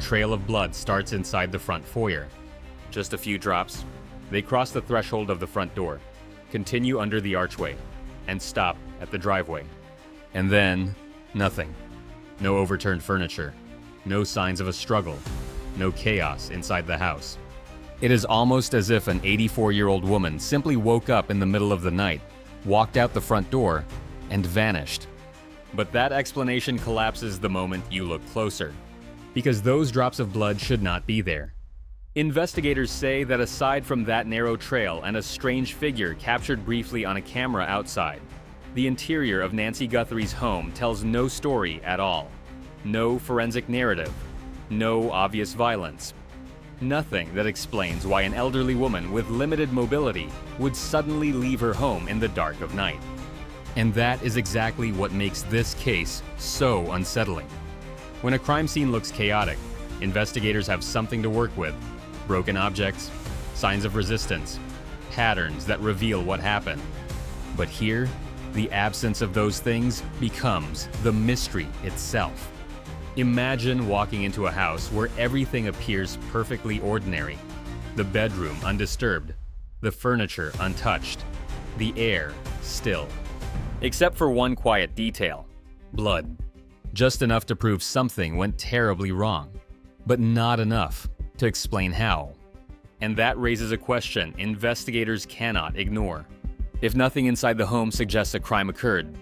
trail of blood starts inside the front foyer. Just a few drops. They cross the threshold of the front door, continue under the archway, and stop at the driveway. And then, nothing. No overturned furniture. No signs of a struggle. No chaos inside the house. It is almost as if an 84-year-old woman simply woke up in the middle of the night, walked out the front door, and vanished. But that explanation collapses the moment you look closer, because those drops of blood should not be there. Investigators say that aside from that narrow trail and a strange figure captured briefly on a camera outside, the interior of Nancy Guthrie's home tells no story at all. No forensic narrative. No obvious violence. Nothing that explains why an elderly woman with limited mobility would suddenly leave her home in the dark of night. And that is exactly what makes this case so unsettling. When a crime scene looks chaotic, investigators have something to work with. Broken objects, signs of resistance, patterns that reveal what happened. But here, the absence of those things becomes the mystery itself. Imagine walking into a house where everything appears perfectly ordinary. The bedroom undisturbed, the furniture untouched, the air still. Except for one quiet detail: blood. Just enough to prove something went terribly wrong, but not enough to explain how. And that raises a question investigators cannot ignore. If nothing inside the home suggests a crime occurred,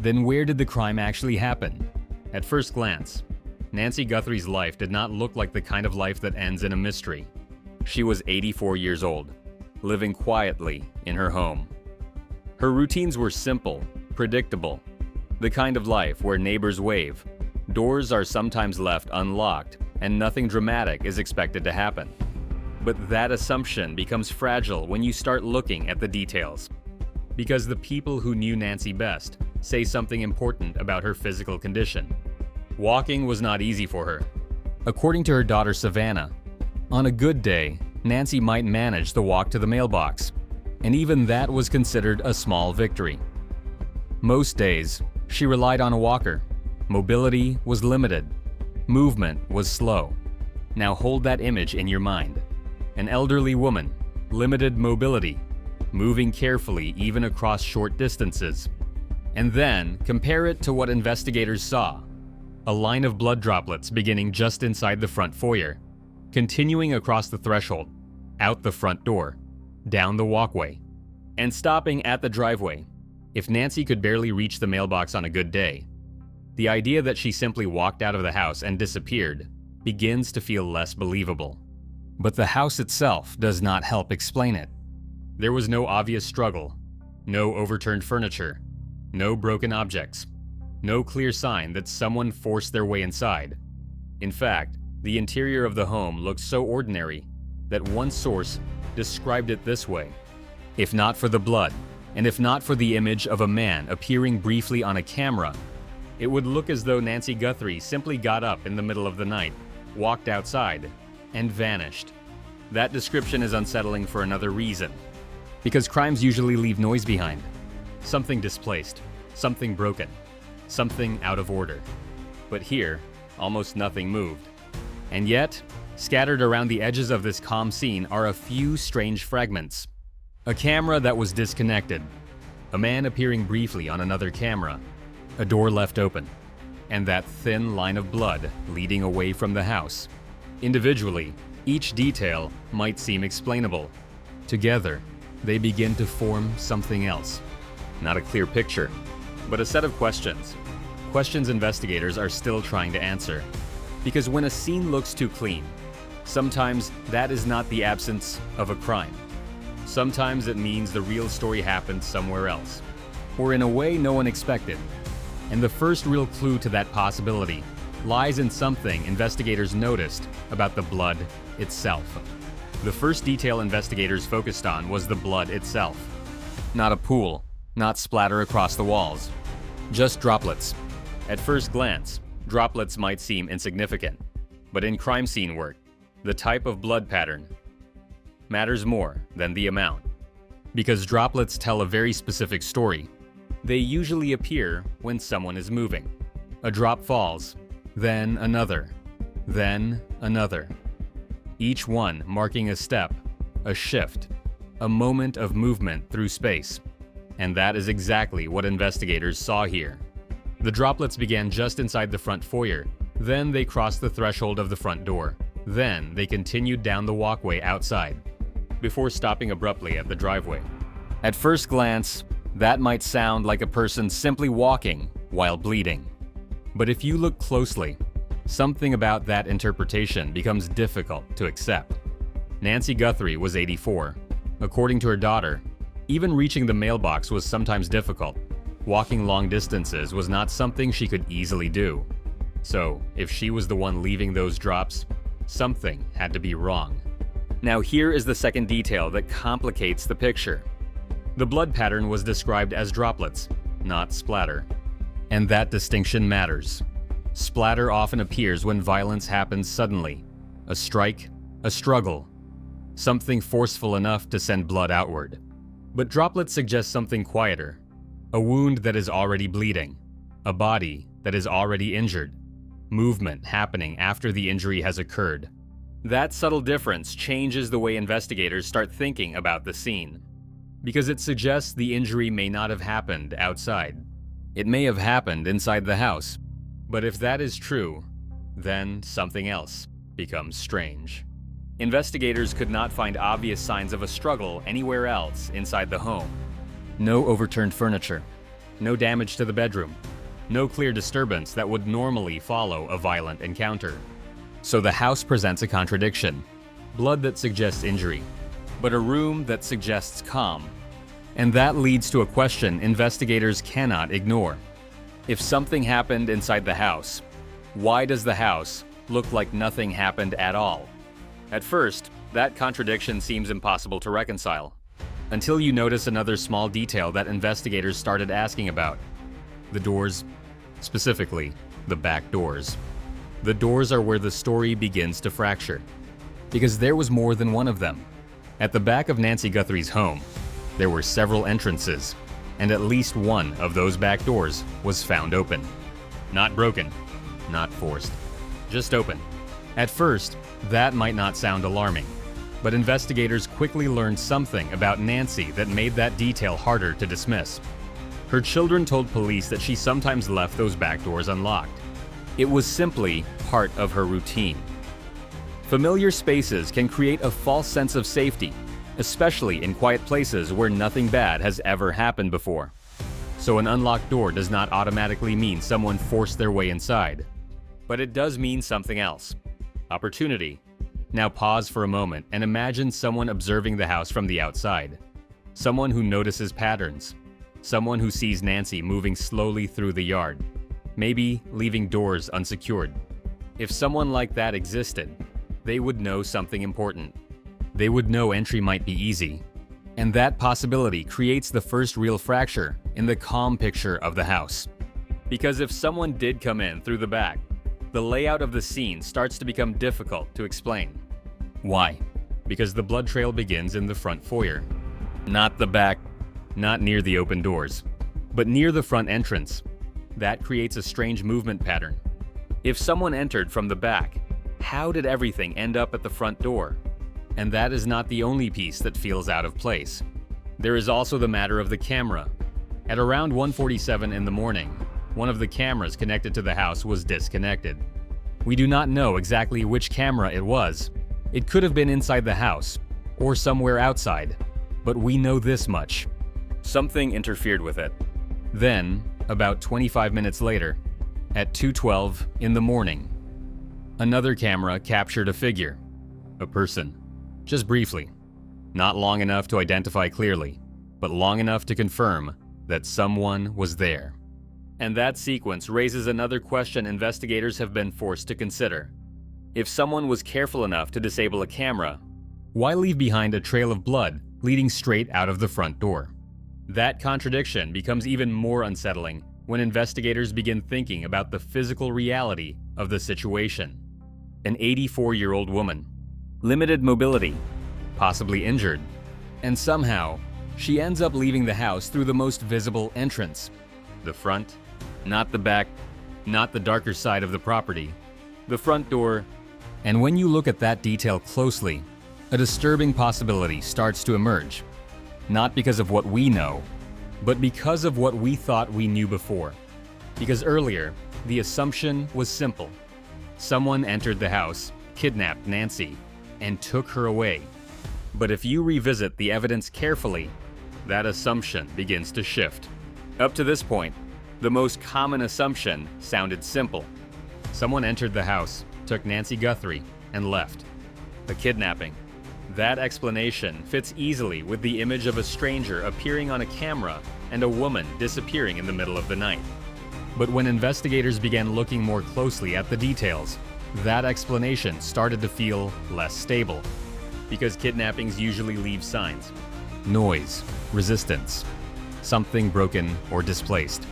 then where did the crime actually happen? At first glance, Nancy Guthrie's life did not look like the kind of life that ends in a mystery. She was 84 years old, living quietly in her home. Her routines were simple, predictable, the kind of life where neighbors wave, doors are sometimes left unlocked, and nothing dramatic is expected to happen. But that assumption becomes fragile when you start looking at the details. Because the people who knew Nancy best say something important about her physical condition. Walking was not easy for her. According to her daughter Savannah, on a good day, Nancy might manage the walk to the mailbox, and even that was considered a small victory. Most days, she relied on a walker. Mobility was limited. Movement was slow. Now hold that image in your mind. An elderly woman, limited mobility, moving carefully even across short distances. And then compare it to what investigators saw. A line of blood droplets beginning just inside the front foyer, continuing across the threshold, out the front door, down the walkway, and stopping at the driveway. If Nancy could barely reach the mailbox on a good day, the idea that she simply walked out of the house and disappeared begins to feel less believable. But the house itself does not help explain it. There was no obvious struggle, no overturned furniture, no broken objects, no clear sign that someone forced their way inside. In fact, the interior of the home looked so ordinary that one source described it this way: if not for the blood, and if not for the image of a man appearing briefly on a camera, it would look as though Nancy Guthrie simply got up in the middle of the night, walked outside, and vanished. That description is unsettling for another reason. Because crimes usually leave noise behind. Something displaced, something broken, something out of order. But here, almost nothing moved. And yet, scattered around the edges of this calm scene are a few strange fragments. A camera that was disconnected, a man appearing briefly on another camera, a door left open, and that thin line of blood leading away from the house. Individually, each detail might seem explainable. Together, they begin to form something else. Not a clear picture, but a set of questions. Questions investigators are still trying to answer. Because when a scene looks too clean, sometimes that is not the absence of a crime. Sometimes it means the real story happened somewhere else, or in a way no one expected. And the first real clue to that possibility lies in something investigators noticed about the blood itself. The first detail investigators focused on was the blood itself. Not a pool, not splatter across the walls, just droplets. At first glance, droplets might seem insignificant, but in crime scene work, the type of blood pattern matters more than the amount. Because droplets tell a very specific story. They usually appear when someone is moving. A drop falls, then another, then another. Each one marking a step, a shift, a moment of movement through space. And that is exactly what investigators saw here. The droplets began just inside the front foyer, then they crossed the threshold of the front door. Then they continued down the walkway outside, before stopping abruptly at the driveway. At first glance, that might sound like a person simply walking while bleeding. But if you look closely, something about that interpretation becomes difficult to accept. Nancy Guthrie was 84. According to her daughter, even reaching the mailbox was sometimes difficult. Walking long distances was not something she could easily do. So, if she was the one leaving those drops, something had to be wrong. Now here is the second detail that complicates the picture. The blood pattern was described as droplets, not splatter. And that distinction matters. Splatter often appears when violence happens suddenly. A strike, a struggle, something forceful enough to send blood outward. But droplets suggest something quieter. A wound that is already bleeding. A body that is already injured. Movement happening after the injury has occurred. That subtle difference changes the way investigators start thinking about the scene. Because it suggests the injury may not have happened outside. It may have happened inside the house. But if that is true, then something else becomes strange. Investigators could not find obvious signs of a struggle anywhere else inside the home. No overturned furniture, no damage to the bedroom, no clear disturbance that would normally follow a violent encounter. So the house presents a contradiction. Blood that suggests injury, but a room that suggests calm. And that leads to a question investigators cannot ignore. If something happened inside the house, why does the house look like nothing happened at all? At first, that contradiction seems impossible to reconcile, until you notice another small detail that investigators started asking about. The doors, specifically the back doors. The doors are where the story begins to fracture, because there was more than one of them. At the back of Nancy Guthrie's home, there were several entrances, and at least one of those back doors was found open. Not broken, not forced, just open. At first, that might not sound alarming, but investigators quickly learned something about Nancy that made that detail harder to dismiss. Her children told police that she sometimes left those back doors unlocked. It was simply part of her routine. Familiar spaces can create a false sense of safety, especially in quiet places where nothing bad has ever happened before. So an unlocked door does not automatically mean someone forced their way inside. But it does mean something else. Opportunity. Now pause for a moment and imagine someone observing the house from the outside. Someone who notices patterns. Someone who sees Nancy moving slowly through the yard, maybe leaving doors unsecured. If someone like that existed, they would know something important. They would know entry might be easy. And that possibility creates the first real fracture in the calm picture of the house. Because if someone did come in through the back, the layout of the scene starts to become difficult to explain. Why? Because the blood trail begins in the front foyer. Not the back, not near the open doors, but near the front entrance. That creates a strange movement pattern. If someone entered from the back, how did everything end up at the front door? And that is not the only piece that feels out of place. There is also the matter of the camera. At around 1:47 in the morning, one of the cameras connected to the house was disconnected. We do not know exactly which camera it was. It could have been inside the house, or somewhere outside, but we know this much. Something interfered with it. Then, about 25 minutes later, at 2:12 in the morning, another camera captured a figure, a person, just briefly. Not long enough to identify clearly, but long enough to confirm that someone was there. And that sequence raises another question investigators have been forced to consider. If someone was careful enough to disable a camera, why leave behind a trail of blood leading straight out of the front door? That contradiction becomes even more unsettling when investigators begin thinking about the physical reality of the situation. An 84-year-old woman, limited mobility, possibly injured, and somehow she ends up leaving the house through the most visible entrance. The front, not the back, not the darker side of the property. The front door And when you look at that detail closely, a disturbing possibility starts to emerge. Not because of what we know, but because of what we thought we knew before. Because earlier, the assumption was simple. Someone entered the house, kidnapped Nancy, and took her away. But if you revisit the evidence carefully, that assumption begins to shift. Up to this point, the most common assumption sounded simple. Someone entered the house, took Nancy Guthrie, and left. A kidnapping. That explanation fits easily with the image of a stranger appearing on a camera and a woman disappearing in the middle of the night. But when investigators began looking more closely at the details, that explanation started to feel less stable. Because kidnappings usually leave signs. Noise, resistance, something broken or displaced,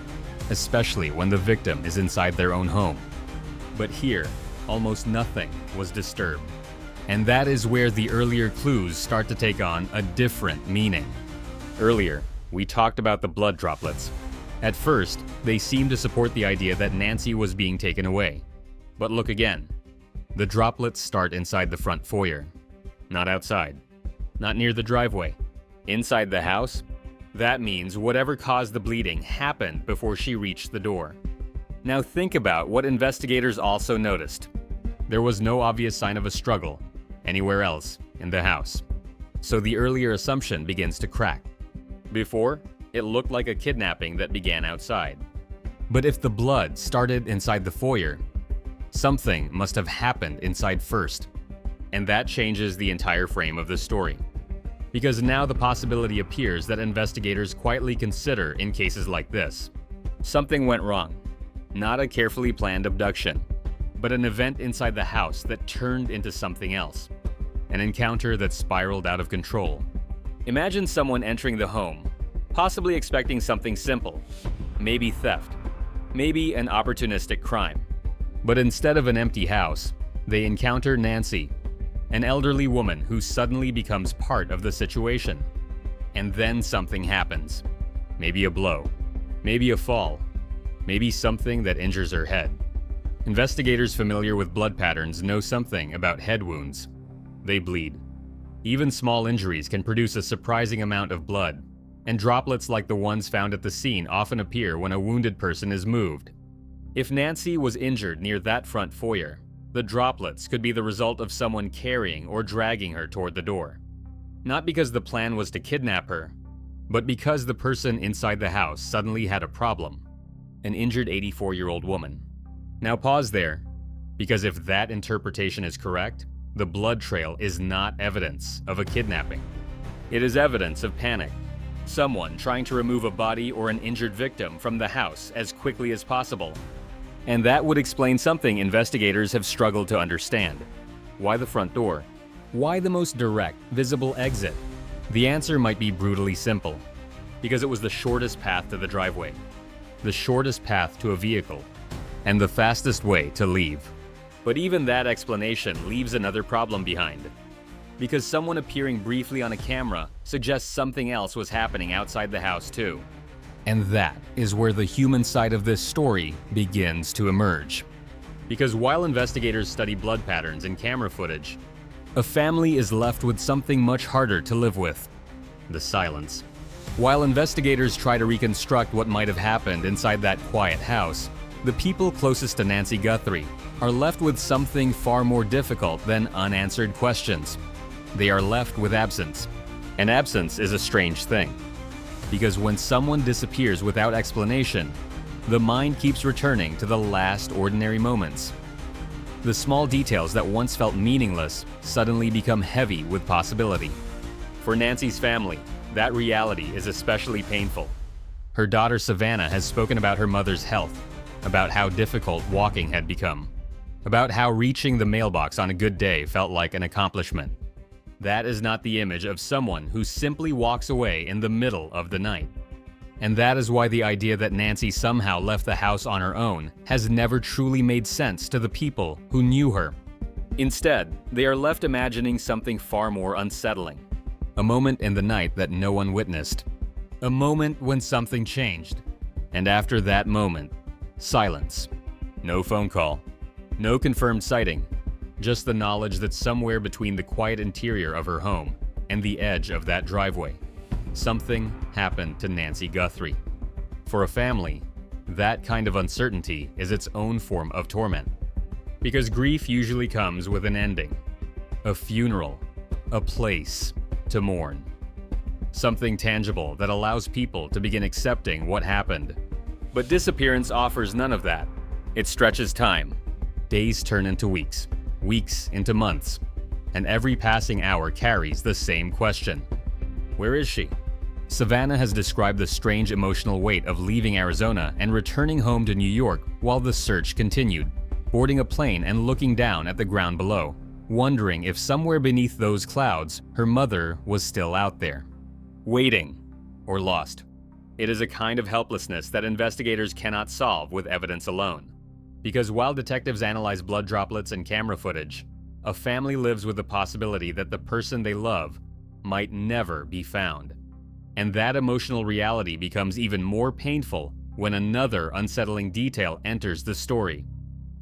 especially when the victim is inside their own home. But here, almost nothing was disturbed. And that is where the earlier clues start to take on a different meaning. Earlier, we talked about the blood droplets. At first, they seemed to support the idea that Nancy was being taken away. But look again. The droplets start inside the front foyer. Not outside. Not near the driveway. Inside the house? That means whatever caused the bleeding happened before she reached the door. Now think about what investigators also noticed. There was no obvious sign of a struggle anywhere else in the house. So the earlier assumption begins to crack. Before, it looked like a kidnapping that began outside. But if the blood started inside the foyer, something must have happened inside first. And that changes the entire frame of the story. Because now the possibility appears that investigators quietly consider in cases like this. Something went wrong. Not a carefully planned abduction, but an event inside the house that turned into something else. An encounter that spiraled out of control. Imagine someone entering the home, possibly expecting something simple. Maybe theft. Maybe an opportunistic crime. But instead of an empty house, they encounter Nancy, an elderly woman who suddenly becomes part of the situation. And then something happens. Maybe a blow. Maybe a fall. Maybe something that injures her head. Investigators familiar with blood patterns know something about head wounds. They bleed. Even small injuries can produce a surprising amount of blood, and droplets like the ones found at the scene often appear when a wounded person is moved. If Nancy was injured near that front foyer, the droplets could be the result of someone carrying or dragging her toward the door. Not because the plan was to kidnap her, but because the person inside the house suddenly had a problem. An injured 84-year-old woman. Now pause there, because if that interpretation is correct, the blood trail is not evidence of a kidnapping. It is evidence of panic. Someone trying to remove a body or an injured victim from the house as quickly as possible. And that would explain something investigators have struggled to understand. Why the front door? Why the most direct, visible exit? The answer might be brutally simple. Because it was the shortest path to the driveway. The shortest path to a vehicle. And the fastest way to leave. But even that explanation leaves another problem behind. Because someone appearing briefly on a camera suggests something else was happening outside the house too. And that is where the human side of this story begins to emerge. Because while investigators study blood patterns and camera footage, a family is left with something much harder to live with: the silence. While investigators try to reconstruct what might have happened inside that quiet house, the people closest to Nancy Guthrie are left with something far more difficult than unanswered questions. They are left with absence. And absence is a strange thing. Because when someone disappears without explanation, the mind keeps returning to the last ordinary moments. The small details that once felt meaningless suddenly become heavy with possibility. For Nancy's family, that reality is especially painful. Her daughter Savannah has spoken about her mother's health, about how difficult walking had become, about how reaching the mailbox on a good day felt like an accomplishment. That is not the image of someone who simply walks away in the middle of the night. And that is why the idea that Nancy somehow left the house on her own has never truly made sense to the people who knew her. Instead, they are left imagining something far more unsettling. A moment in the night that no one witnessed. A moment when something changed. And after that moment, silence. No phone call. No confirmed sighting. just the knowledge that somewhere between the quiet interior of her home and the edge of that driveway, something happened to Nancy Guthrie. For a family, that kind of uncertainty is its own form of torment. Because grief usually comes with an ending, a funeral, a place to mourn. Something tangible that allows people to begin accepting what happened. But disappearance offers none of that. It stretches time. Days turn into weeks, weeks into months, and every passing hour carries the same question. Where is she? Savannah has described the strange emotional weight of leaving Arizona and returning home to New York while the search continued, boarding a plane and looking down at the ground below, wondering if somewhere beneath those clouds, her mother was still out there, waiting or lost. It is a kind of helplessness that investigators cannot solve with evidence alone. Because while detectives analyze blood droplets and camera footage, a family lives with the possibility that the person they love might never be found. And that emotional reality becomes even more painful when another unsettling detail enters the story.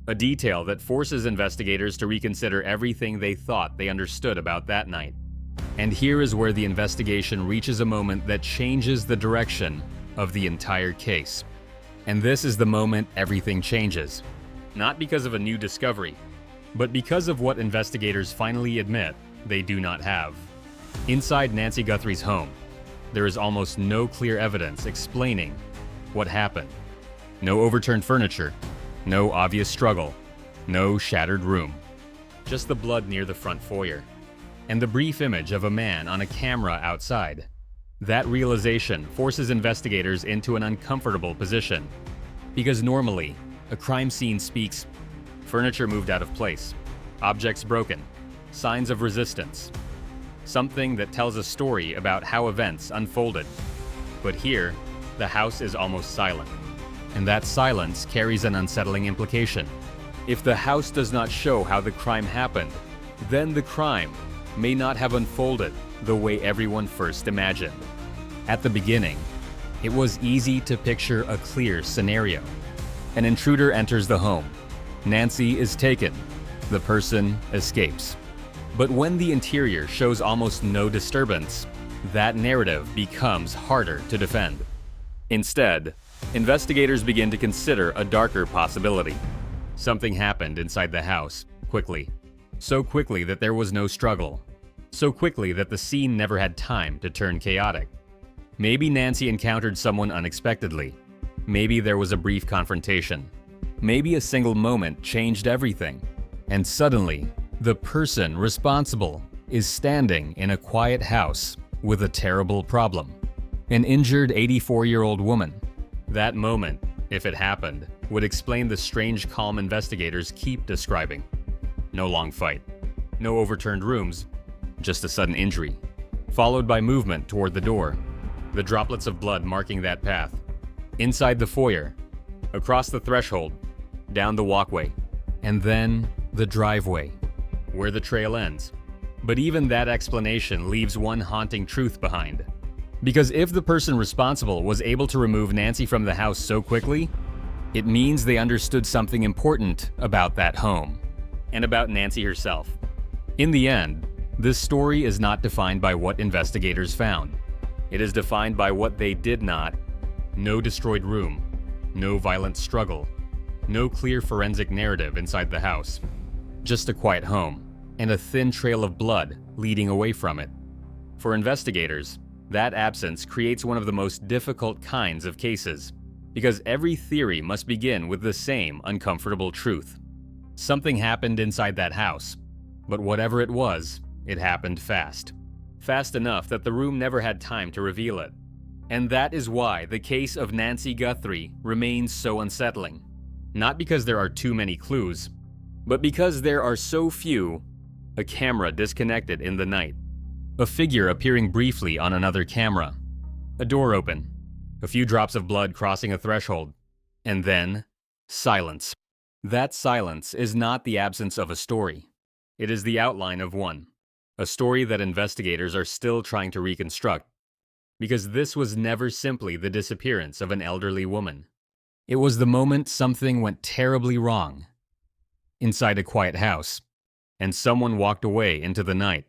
A detail that forces investigators to reconsider everything they thought they understood about that night. And here is where the investigation reaches a moment that changes the direction of the entire case. And this is the moment everything changes. Not because of a new discovery, but because of what investigators finally admit they do not have. Inside Nancy Guthrie's home, there is almost no clear evidence explaining what happened. No overturned furniture, no obvious struggle, no shattered room. Just the blood near the front foyer, and the brief image of a man on a camera outside. That realization forces investigators into an uncomfortable position. Because normally, a crime scene speaks furniture moved out of place, objects broken, signs of resistance. Something that tells a story about how events unfolded. But here, the house is almost silent. And that silence carries an unsettling implication. If the house does not show how the crime happened, then the crime may not have unfolded the way everyone first imagined. At the beginning, it was easy to picture a clear scenario. An intruder enters the home. Nancy is taken. The person escapes. But when the interior shows almost no disturbance, that narrative becomes harder to defend. Instead, investigators begin to consider a darker possibility. Something happened inside the house, quickly. So quickly that there was no struggle. So quickly that the scene never had time to turn chaotic. Maybe Nancy encountered someone unexpectedly. Maybe there was a brief confrontation. Maybe a single moment changed everything. And suddenly, the person responsible is standing in a quiet house with a terrible problem. An injured 84-year-old woman. That moment, if it happened, would explain the strange calm investigators keep describing. No long fight. No overturned rooms. Just a sudden injury. Followed by movement toward the door. The droplets of blood marking that path. Inside the foyer. Across the threshold. Down the walkway. And then the driveway, where the trail ends. But even that explanation leaves one haunting truth behind. Because if the person responsible was able to remove Nancy from the house so quickly, it means they understood something important about that home, and about Nancy herself. In the end, this story is not defined by what investigators found. It is defined by what they did not. No destroyed room, no violent struggle, no clear forensic narrative inside the house. Just a quiet home, and a thin trail of blood leading away from it. For investigators, that absence creates one of the most difficult kinds of cases, because every theory must begin with the same uncomfortable truth. Something happened inside that house, but whatever it was, it happened fast. Fast enough that the room never had time to reveal it. And that is why the case of Nancy Guthrie remains so unsettling. Not because there are too many clues, but because there are so few. A camera disconnected in the night. A figure appearing briefly on another camera. A door open. A few drops of blood crossing a threshold. And then, silence. That silence is not the absence of a story. It is the outline of one. A story that investigators are still trying to reconstruct. Because this was never simply the disappearance of an elderly woman. It was the moment something went terribly wrong. Inside a quiet house, and someone walked away into the night.